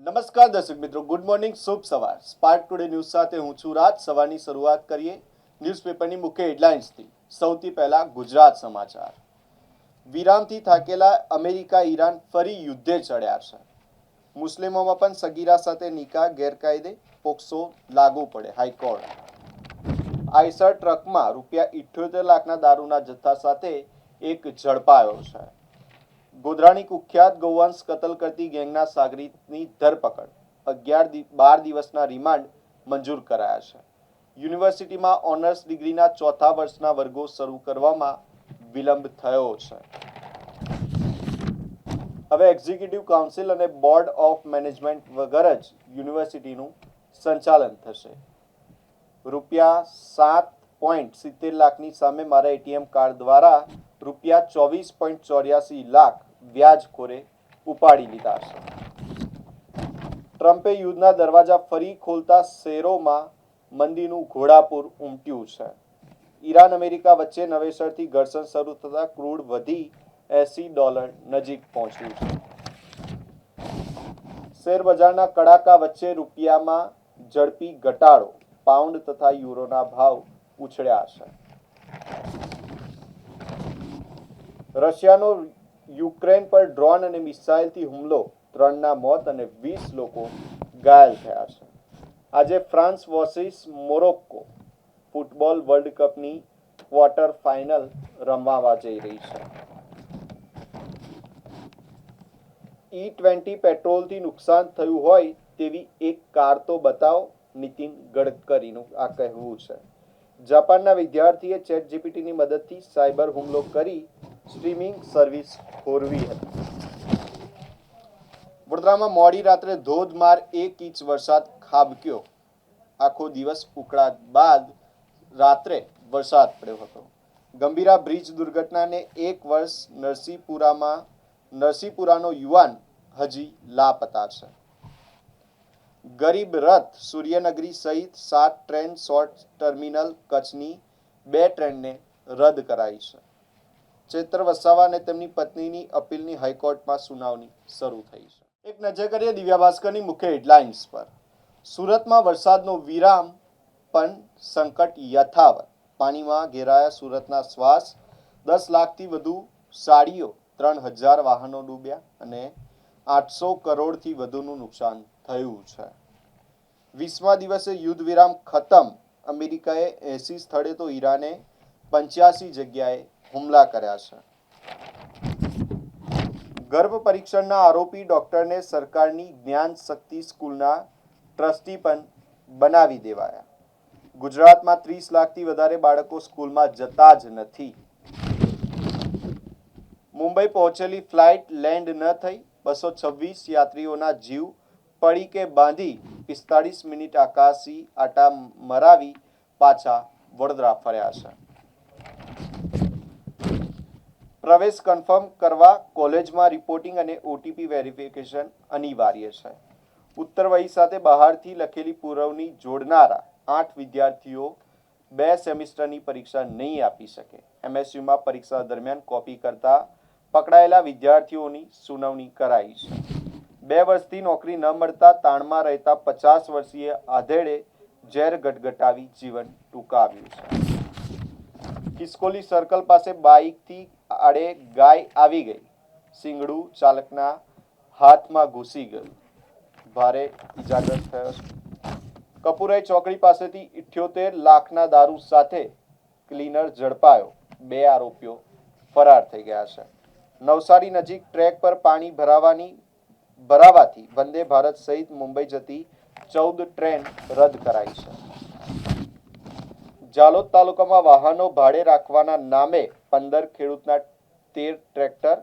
નમસ્કાર દર્શક મિત્રો, ગુડ મોર્નિંગ, શુભ સવાર. સ્પાર્ક ટુડે ન્યૂઝ સાથે હું છું રાજ. સવારની શરૂઆત કરીએ ન્યૂઝપેપરની મુખ્ય હેડલાઇન્સથી. સૌથી પહેલા ગુજરાત સમાચાર. વિરામથી થાકેલા અમેરિકા ઈરાન ફરી યુદ્ધે ચડ્યા છે. મુસ્લિમોમાં પણ સગીરા સાથે નિકાહ ગેરકાયદે, પોક્સો લાગુ પડે હાઈકોર્ટ. આઈસર ટ્રકમાં ₹78 લાખના દારૂના જથ્થા સાથે એક ઝડપાયો છે. ગોધરાની કુખ્યાત ગૌવંશ કતલ કરતી ગેંગના સાગરીતની ધરપકડ. 12 દિવસના રિમાન્ડ મંજૂર કરાયા છે. યુનિવર્સિટીમાં ઓનર્સ ડિગ્રીના ચોથા વર્ષના વર્ગો શરૂ કરવામાં વિલંબ થયો છે. હવે એક્ઝિક્યુટિવ કાઉન્સિલ અને બોર્ડ ઓફ મેનેજમેન્ટ વગર જ યુનિવર્સિટીનું સંચાલન થશે. ₹7.70 લાખની સામે મારા એટીએમ કાર્ડ દ્વારા ₹24.84 લાખ વ્યાજખોરે ઉપાડી લીધા છે. ટ્રમ્પે યુદ્ધના દરવાજા ફરી ખોલતા શેરોમાં મંદીનું ઘોડાપૂર ઉમટ્યું છે. ઈરાન અમેરિકા વચ્ચે નવેસરથી ઘર્ષણ શરૂ થતાં ક્રૂડ વધી $80 નજીક પહોંચ્યું છે. શેરબજારના કડાકા વચ્ચે રૂપિયામાં ઝડપી ઘટાડો. પાઉન્ડ તથા યુરોના ભાવ ઉછળ્યા છે. રશિયાનો યુક્રેન પર ડ્રોન અને મિસાઇલથી હુમલો, 3ના મોત અને 20 લોકો ઘાયલ થયા છે. આજે France versus Morocco football world કપની ક્વાર્ટર ફાઇનલ રમવા જઈ રહી છે. E20 પેટ્રોલથી નુકસાન થયું હોય તેવી એક કાર તો બતાવો, નીતિન ગડકરીનું આ કહેવું છે. જાપાનના વિદ્યાર્થીએ ચેટજીપીટીની મદદથી સાયબર હુમલો કરી સ્ટ્રીમિંગ સર્વિસ ખોરવી હતી. વડોદરામાં મોડી રાત્રે ધોધમાર 1 ઇંચ વરસાદ ખાબક્યો. આખો દિવસ ઉકળાટ બાદ રાત્રે વરસાદ પડ્યો હતો. ગંભીરા બ્રિજ દુર્ઘટનાને 1 વર્ષ. નરસીપુરાનો યુવાન હજી લાપતા છે. ગરીબ રથ સૂર્યનગરી સહિત 7 ટ્રેન શોર્ટ ટર્મિનલ કચ્છની 2 ટ્રેનને રદ કરાઈ છે. ચેતર વસાવા અને તેમની પત્નીની અપીલની હાઈકોર્ટમાં સુનાવણી શરૂ થઈ છે. એક નજર કરીએ દિવ્યા ભાસ્કરની મુખ્ય હેડલાઇન્સ પર. સુરતમાં વરસાદનો વિરામ પણ સંકટ યથાવત. પાણીમાં ઘેરાયા સુરતના શ્વાસ. 10 લાખથી વધુ સાડીઓ, 3000 વાહનો ડૂબ્યા અને 800 કરોડથી વધુનું નુકસાન થયું છે. 20મા દિવસે યુદ્ધ વિરામ ખતમ. અમેરિકાએ 80 સ્થળે તો ઈરાને 85 જગ્યાએ હુમલા કર્યા છે. ગર્ભ પરીક્ષણના આરોપી ડોક્ટરને સરકારની જ્ઞાન શક્તિ સ્કૂલના ટ્રસ્ટી પણ બનાવી દેવાયા. ગુજરાતમાં 30 લાખથી વધારે બાળકો સ્કૂલમાં જતા જ નથી. મુંબઈ પહોંચેલી ફ્લાઇટ લેન્ડ ન થઈ. 226 યાત્રીઓના જીવ પડીકે બાંધી 45 મિનિટ આકાશી આટા મરાવી પાછા વડોદરા ફર્યા છે. પ્રવેશ કન્ફર્મ કરવા કોલેજમાં રિપોર્ટિંગ અને ઓટીપી વેરિફિકેશન અનિવાર્ય છે. ઉત્તર વહી સાથે બહારથી લખેલી પુરવણી જોડનારા 8 વિદ્યાર્થીઓ 2 સેમિસ્ટરની પરીક્ષા નહીં આપી શકે. એમએસયુમાં પરીક્ષા દરમિયાન કોપી કરતા પકડાયેલા વિદ્યાર્થીઓની સુનાવણી કરાઈ છે. 2 વર્ષથી નોકરી ન મળતા તાણમાં રહેતા 50 વર્ષીય આધેડે ઝેર ગટગટાવી જીવન ટૂંકાવ્યું છે. ખિસકોલી સર્કલ પાસે બાઇકથી આડે ગાય આવી ગઈ. સિંગડું ચાલકના હાથમાં ઘૂસી ગયું. ભારે ઇજાગ્રસ્ત થયો છે. કપુરાઈ ચોકડી પાસેથી 78 લાખના દારૂ સાથે ક્લીનર ઝડપાયો. 2 આરોપીઓ ફરાર થઈ ગયા છે. નવસારી નજીક ટ્રેક પર પાણી ભરાવાથી વંદે ભારત સહિત મુંબઈ જતી 14 ટ્રેન રદ કરાઈ છે. જાલોદ તાલુકામાં વાહનો ભાડે રાખવાના નામે 15 ખેડૂતના 13 ટ્રેક્ટર,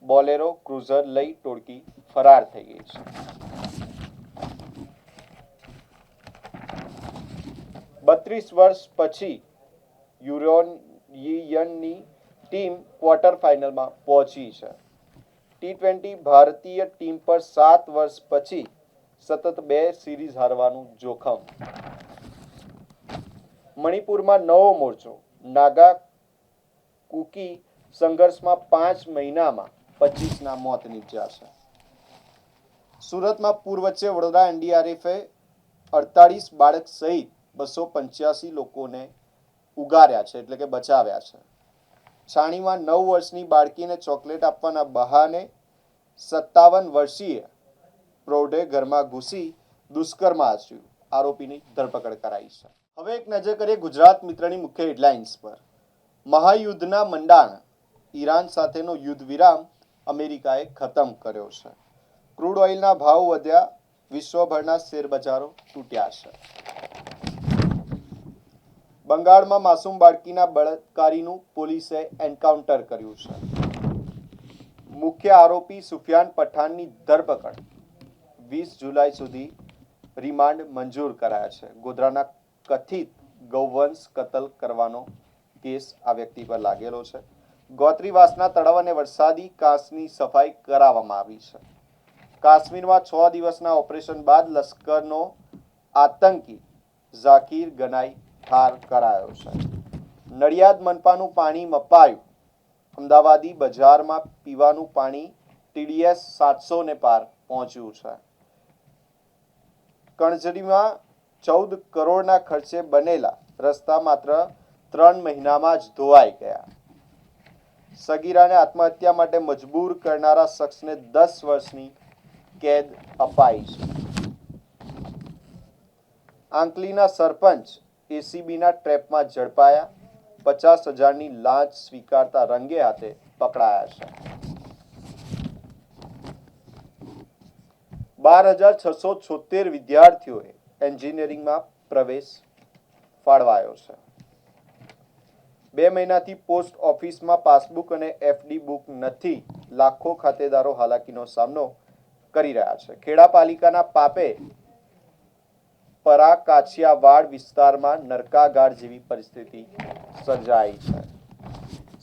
બોલેરો, ક્રુઝર લઈ ટોળકી ફરાર થઈ ગઈ છે. 32 વર્ષ પછી યુરોની ટીમ ક્વાર્ટર ફાઇનલમાં પહોંચી છે. T20 ભારતીય ટીમ પર 7 વર્ષ પછી સતત 2 સિરીઝ હારવાનું જોખમ. મણિપુરમાં નવો મોરચો. નાગા કુકી સંઘર્ષમાં 5 મહિનામાં 25ના મોત નીપજ્યા છે. સુરતમાં પૂર વચ્ચે વડોદરા એનડીઆરએફે 48 બાળક સહિત 285 લોકોને ઉગાર્યા છે, એટલે કે બચાવ્યા છે. છાણીમાં 9 વર્ષની બાળકીને ચોકલેટ આપવાના બહાને 57 વર્ષીય પ્રૌઢે ઘરમાં ઘૂસી દુષ્કર્મ આચર્યું. આરોપીની ધરપકડ કરાઈ છે. હવે એક નજર કરીએ ગુજરાત મિત્રની મુખ્ય હેડલાઇન્સ પર. મહાયુદ્ધના મંડાણ, ઈરાન સાથેનો યુદ્ધ વિરામ અમેરિકાએ ખતમ કર્યો છે. ક્રૂડ ઓઇલના ભાવ વધ્યા, વિશ્વભરના શેરબજારો તૂટ્યા છે. બંગાળમાં માસૂમ બાળકીના બળાત્કારીનું પોલીસે એન્કાઉન્ટર કર્યું છે. મુખ્ય આરોપી સુફિયાન પઠાણની ધરપકડ, 20 જુલાઈ સુધી રિમાન્ડ મંજૂર કરાયા છે. ગોધરાના કથિત ગૌવંશ કતલ કરવાનો કેસ આ વ્યક્તિ પર લાગેલો છે. ગોત્રીવાસના તળાવ અને વરસાદી કાંસની સફાઈ કરાવવામાં આવી છે. કાશ્મીરમાં 6 દિવસના ઓપરેશન બાદ લશ્કરનો આતંકી ઝાકીર ગનાઈ ઠાર કરાયો છે. નડિયાદ મનપાનું પાણી મપાયું. અમદાવાદી બજારમાં પીવાનું પાણી TDS 700 ને પાર પહોંચ્યું છે. કણજડીમાં 14 કરોડના ખર્ચે બનેલા રસ્તા માત્ર 3 મહિનામાં જ ધોવાઈ ગયા. સગીરાને આત્મહત્યા માટે મજબૂર કરનારા શખ્સને 10 વર્ષની કેદ અપાઈ છે. આંકલીના સરપંચ ACBના ટ્રેપમાં ઝડપાયા. 50,000ની લાંચ સ્વીકારતા રંગે હાથે પકડાયા છે. 12,676 વિદ્યાર્થીઓએ એન્જિનિયરિંગમાં પ્રવેશ ફાળવાયો છે. 2 મહિનાથી પોસ્ટ ઓફિસમાં પાસબુક અને FD બુક નથી. લાખો ખાતેદારો હાલાકીનો સામનો કરી રહ્યા છે. ખેડા પાલિકાના પાપે પરા કાછિયાવાડ વિસ્તારમાં નરકાગાર જેવી પરિસ્થિતિ સર્જાઈ છે.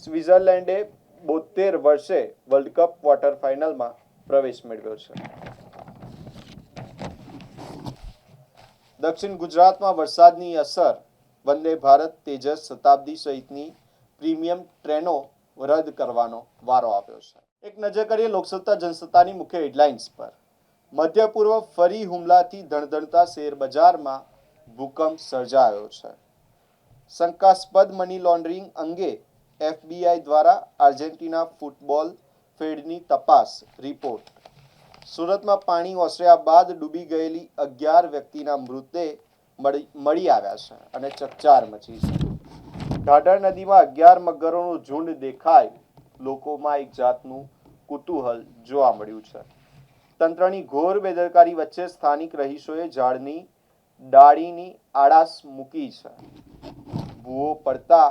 સ્વિટ્ઝરલેન્ડે 72 વર્ષે વર્લ્ડ કપ ક્વાર્ટર ફાઇનલમાં પ્રવેશ મેળવ્યો છે. દક્ષિણ ગુજરાતમાં વરસાદની અસર, વંદે ભારત, તેજસ, શતાબ્દી સહિતની પ્રીમિયમ ટ્રેનો રદ કરવાનો વારો આવ્યો છે. એક નજર કરીએ લોકસત્તા જનસત્તાની મુખ્ય હેડલાઇન્સ પર. મધ્ય પૂર્વ ફરી હુમલાથી ધણધણતા શેરબજારમાં ભૂકંપ સર્જાયો છે. શંકાસ્પદ મની લોન્ડરિંગ અંગે FBI દ્વારા આર્જેન્ટિના ફૂટબોલ ફેડની તપાસ રિપોર્ટ. સુરતમાં પાણી ઓસર્યા બાદ ડૂબી ગયેલી 11 વ્યક્તિના મૃતદેહ મળી આવ્યા છે અને ચકચાર મચી છે. ઢાઢર નદીમાં 11 મગરોનું ઝુંડ દેખાય, લોકોમાં એક જાતનું કુતૂહલ જોવા મળ્યું છે. તંત્રની ઘોર બેદરકારી વચ્ચે સ્થાનિક રહીશોએ ઝાડની ડાળીની આડાશ મૂકી છે. ભૂવો પડતા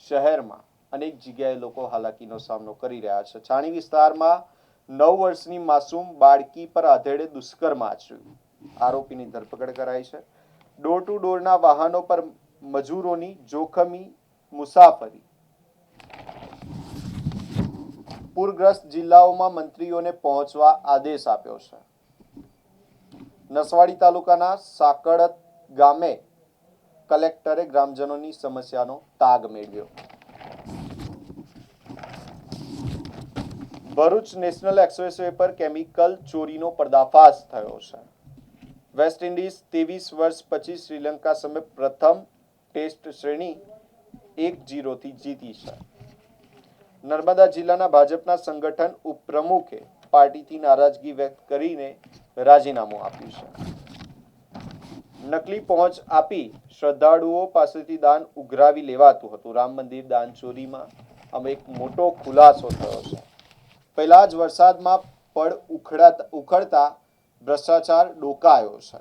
શહેરમાં અનેક જગ્યાએ લોકો હાલાકીનો સામનો કરી રહ્યા છે. છાણી વિસ્તારમાં 9 વર્ષની માસૂમ બાળકી પર આધેડે દુષ્કર્મ આચર્યું. આરોપીની ધરપકડ કરાઈ છે. ડોર ટુ ડોરના વાહનો પર મજૂરોની જોખમી મુસાફરી. પૂરગ્રસ્ત જિલ્લાઓમાં મંત્રીઓને પહોંચવા આદેશ આપ્યો છે. નસવાડી તાલુકાના સાકળત ગામે કલેક્ટરે ગ્રામજનોની સમસ્યાનો તાગ મેળવ્યો. ભરૂચ નેશનલ એક્સપ્રેસવે પર કેમિકલ ચોરીનો પર્દાફાશ થયો છે. વેસ્ટ ઇન્ડિઝ 23 વર્ષ પછી શ્રીલંકા સામે પ્રથમ ટેસ્ટ શ્રેણી 1-0થી જીતી છે. નર્મદા જિલ્લાના ભાજપના સંગઠન ઉપપ્રમુખે પાર્ટીથી નારાજગી વ્યક્ત કરીને રાજીનામું આપ્યું છે. નકલી પહોંચ આપી શ્રદ્ધાળુઓ પાસેથી દાન ઉઘરાવી લેવાતું હતું. રામ મંદિર દાન ચોરીમાં હવે એક મોટો ખુલાસો થયો છે. પહેલા જ વરસાદમાં પડ ઉખડતા ભ્રષ્ટાચાર ડોકાયો છે.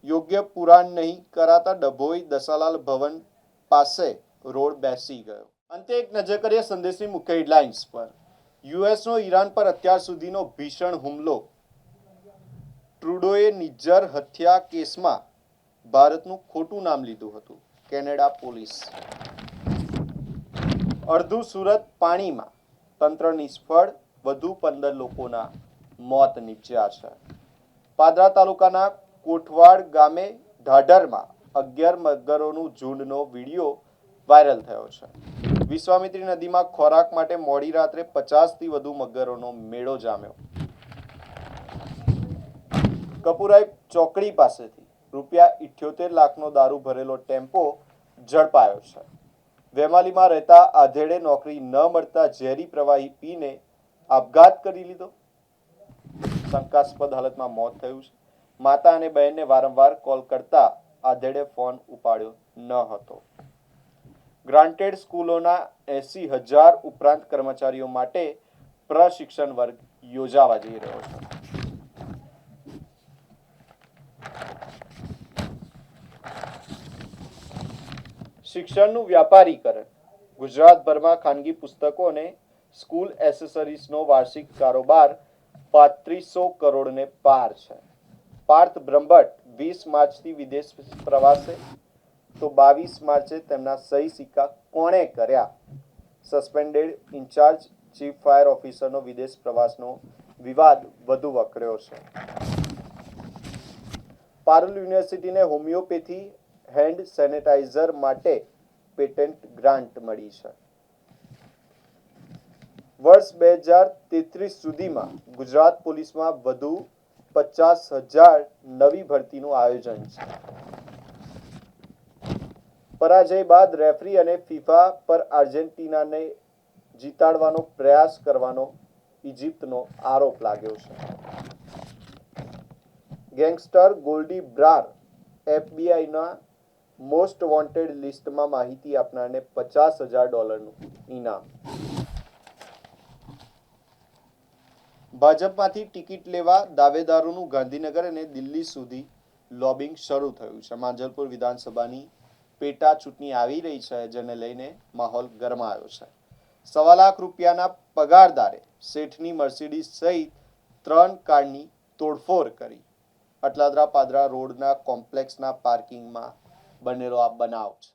યોગ્ય પુરાણ નહીં કરાતા ડભોઈ દસાલાલ ભવન પાસે રોડ બેસી ગયો. અંતે એક નજર કરીએ સંદેશની મુખ્ય હેડલાઇન્સ પર. યુએસનો ઈરાન પર અત્યાર સુધીનો ભીષણ હુમલો. ટ્રુડોએ નિજ્જર હત્યા કેસમાં ભારતનું ખોટું નામ લીધું હતું. Canada police. અડધું સુરત પાણીમાં, તંત્ર નિષ્ફળ, વધુ 15 લોકોના મોત નીપજ્યા છે. પાદરા તાલુકાના કોઠવાડ ગામે ઢાઢરમાં 11 મગરોનું ઝુંડનો વિડીયો વાયરલ થયો છે. વિશ્વામિત્રી નદીમાં ખોરાક માટે મોડી રાત્રે 50થી વધુ મગરોનો મેળો જામ્યો. કપુરાઈ ચોકડી પાસેથી ₹78 લાખનો દારૂ ભરેલો ટેમ્પો ઝડપાયો છે. વેમાલીમાં રહેતા આધેડે નોકરી ન મળતા ઝેરી પ્રવાહી પીને આપઘાત કરી લીધો. શંકાસ્પદ હાલતમાં મોત થયું છે. માતા અને બહેનને વારંવાર કોલ કરતા આધેડે ફોન ઉપાડ્યો ન હતો. ગ્રાન્ટેડ સ્કૂલોના 80,000 ઉપરાંત કર્મચારીઓ માટે પ્રશિક્ષણ વર્ગ યોજાવા જઈ રહ્યો છે. શિક્ષણનું વ્યાપારીકરણ. ગુજરાતભરમાં ખાનગી પુસ્તકો અને સ્કૂલ એસેસરીઝનો વાર્ષિક કારોબાર 3500 કરોડને પાર છે. પાર્થ બ્રહ્મભટ્ટ 20 માર્ચથી વિદેશ પ્રવાસે, તો 22 માર્ચે તેમના સહી સિક્કા કોણે કર્યા? સસ્પેન્ડેડ ઇન્ચાર્જ ચીફ ફાયર ઓફિસરનો વિદેશ પ્રવાસનો વિવાદ વધુ વકર્યો છે. પારુલ યુનિવર્સિટીને હોમિયોપેથી હેન્ડ સેનેટાઇઝર માટે પેટન્ટ ગ્રાન્ટ મળી છે. વર્ષ 2033 સુધીમાં ગુજરાત પોલીસમાં વધુ 50,000 નવી ભરતીનું આયોજન છે. પરાજય બાદ રેફરી અને ફિફા પર આર્જેન્ટિનાને જીતાડવાનો પ્રયાસ કરવાનો ઇજિપ્તનો આરોપ લાગ્યો છે. ગેંગસ્ટર ગોલ્ડી બ્રાર એફબીઆઈના મોસ્ટ વોન્ટેડ લિસ્ટમાં માહિતી આપનારને $50,000 ઇનામ. ભાજપમાંથી ટિકિટ લેવા દાવેદારોનું ગાંધીનગર અને દિલ્હી સુધી લોબિંગ શરૂ થયું છે. માંજલપુર વિધાનસભાની પેટા ચૂંટણી આવી રહી છે, જેને લઈને માહોલ ગરમાયો છે. ₹1.25 લાખના પગારદારે શેઠની મર્સિડીઝ સહિત 3 કારની તોડફોડ કરી. અટલાદરા પાદરા રોડના કોમ્પ્લેક્સના પાર્કિંગમાં બનેલો આ બનાવ છે.